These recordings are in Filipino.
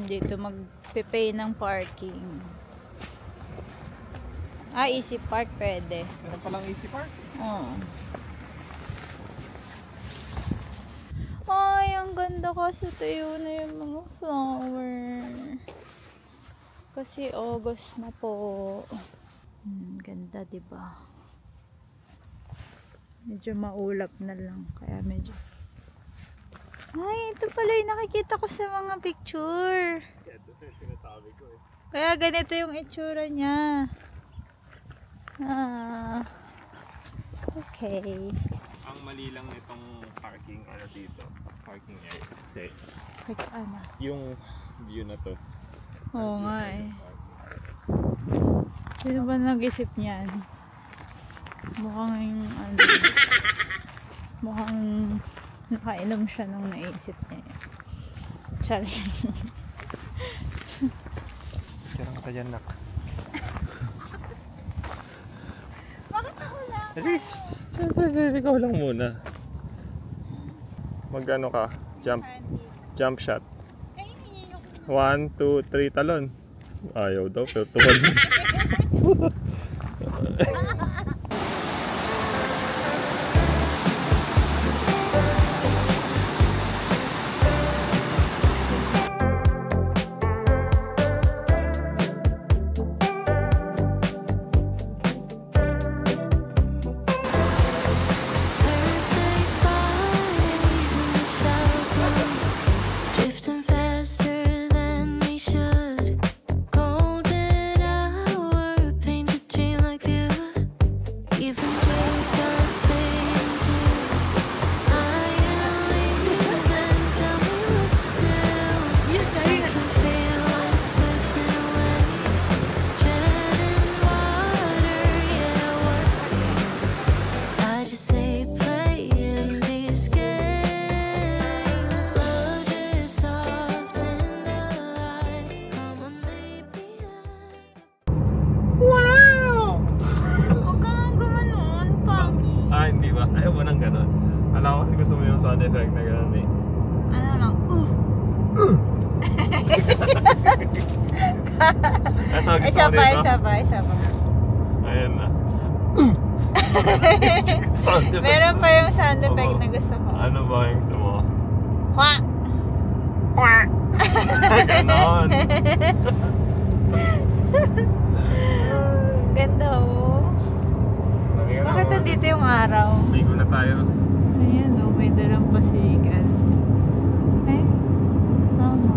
Dito magpe-pay ng parking. Easy Park pwede. Meron palang Easy Park? Oo. Ay, ang ganda kasi tayo na yung mga flower. Kasi August na po. Ganda, diba? Medyo maulap na lang. Kaya medyo... Ay, ito pala yung nakikita ko sa mga picture. Ito yung sinasabi ko eh. Kaya ganito yung itsura niya. Okay. Ang mali lang nitong parking dito. Parking area. Kasi yung view na to. Oo nga eh. Sino ba nag-isip niyan? Mukhang mukhang nakainom siya nung naisip niya. Sorry. Sarang ka dyan, nak. Bakit ako lang? Kasi, siyempre, ikaw lang muna. Mag-ano ka? Jump shot. 1, 2, 3, talon. Ayaw daw, pero tumal. Hindi ba? Ayaw mo nang gano'n. Alam ko kasi gusto mo yung sound effect na gano'n eh. Ano lang? Ito, gusto Isa ko dito. pa. Ayan na. Sound effect. Meron pa yung sound effect na gusto ko. Ano ba yung gusto mo? Kwa! Kwa! Ganon. Ganda oh. Bakit nandito yung araw? Ligo na tayo. Ayan oh, may dalang pasigan. Tama.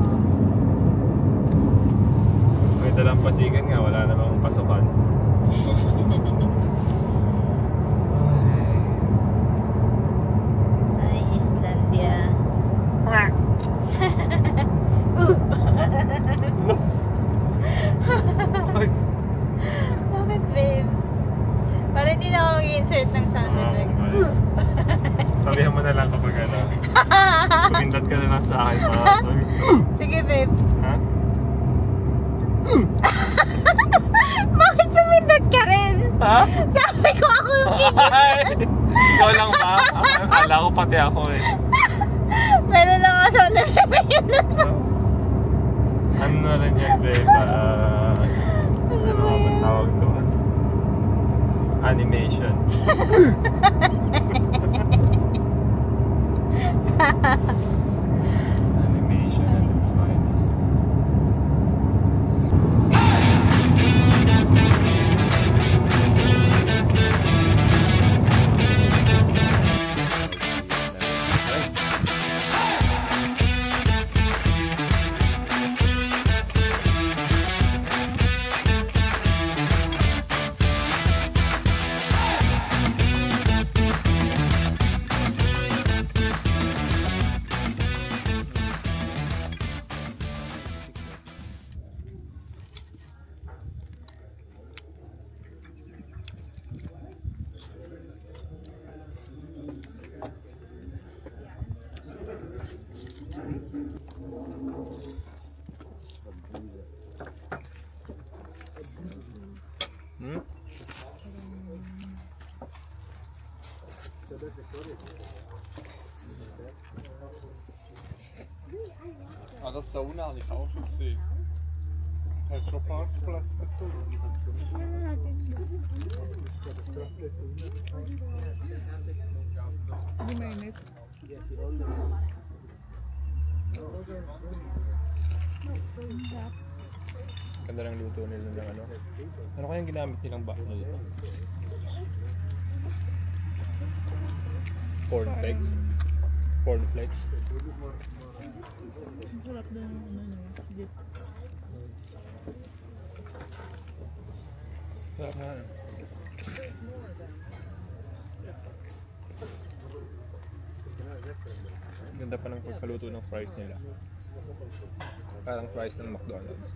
May dalang pasigan nga, wala namang pasukan. Ay, Islandia. Bakit babe? Para hindi na ako mag-insert ng sound effect. Sabihan mo na lang kapag ano. Pindot ka na lang sa akin. Sorry. Sige, babe. Ha? Bakit sumindot ka rin? Ha? Sabi ko ako yung Ikaw lang ba? Akala ko pati ako eh. meron lang ako sa Ano na rin yan, babe? Ano ka ba tawag doon? Animation. Animation at its finest. Ja, dat zou nou niet gauw zo zien. Hij is op parkplaats naartoe. Hindi mainit. Ganda ng luto nila ng ano. Ano kayang ginamit nilang baklo dito? Cornflakes? Cornflakes? Sarap din yung ano niya. Dip. Sarap nga. Ganda pa ng pagkaluto ng fries nila. Parang fries ng McDonald's.